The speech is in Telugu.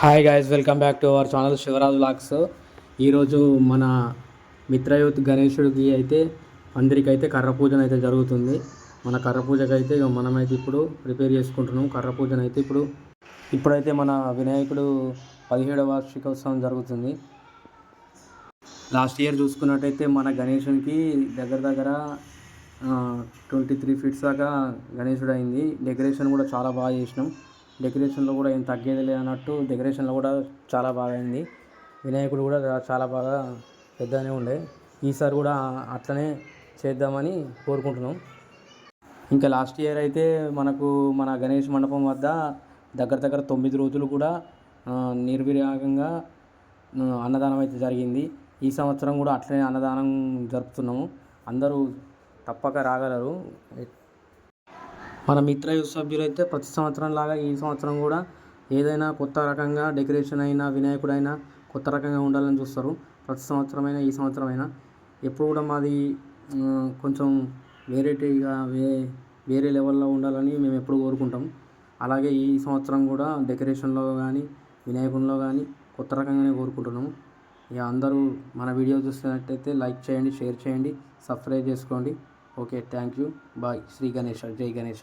Hi guys, welcome back to our channel Shivraj vlogs. ఈరోజు మన మిత్రయూత్ గణేశుడికి అయితే అందరికైతే కర్ర పూజన అయితే జరుగుతుంది. మన కర్ర పూజకి అయితే మనమైతే ఇప్పుడు ప్రిపేర్ చేసుకుంటున్నాం. కర్ర పూజన అయితే ఇప్పుడైతే మన వినాయకుడు 17వ వార్షికోత్సవం జరుగుతుంది. లాస్ట్ ఇయర్ చూసుకున్నట్టయితే మన గణేశునికి దగ్గర 23 ఫీట్స్ దాకా గణేశుడు అయింది. డెకరేషన్ కూడా చాలా బాగా చేసినాం. డెకరేషన్లో కూడా ఏం తగ్గేది లేదన్నట్టు డెకరేషన్లో కూడా చాలా బాగా అయింది. వినాయకుడు కూడా చాలా బాగా పెద్దగానే ఉండే. ఈసారి కూడా అట్లనే చేద్దామని కోరుకుంటున్నాం. ఇంకా లాస్ట్ ఇయర్ అయితే మనకు మన గణేష్ మండపం వద్ద దగ్గర 9 రోజులు కూడా నిర్విరాగంగా అన్నదానం అయితే జరిగింది. ఈ సంవత్సరం కూడా అట్లనే అన్నదానం జరుపుతున్నాము. అందరూ తప్పక రాగలరు. మన మిత్రయూత్ సభ్యులైతే ప్రతి సంవత్సరం లాగా ఈ సంవత్సరం కూడా ఏదైనా కొత్త రకంగా డెకరేషన్ అయినా వినాయకుడైనా కొత్త రకంగా ఉండాలని చూస్తారు. ప్రతి సంవత్సరమైనా ఈ సంవత్సరమైనా ఎప్పుడు కూడా మాది కొంచెం వేరేటీగా వేరే లెవెల్లో ఉండాలని మేము ఎప్పుడు కోరుకుంటాం. అలాగే ఈ సంవత్సరం కూడా డెకరేషన్లో కానీ వినాయకునిలో కానీ కొత్త రకంగానే కోరుకుంటున్నాము. ఇక అందరూ మన వీడియో చూస్తున్నట్టయితే లైక్ చేయండి, షేర్ చేయండి, సబ్స్క్రైబ్ చేసుకోండి. Okay, thank you, bye. Shri Ganesha, జై గణేష.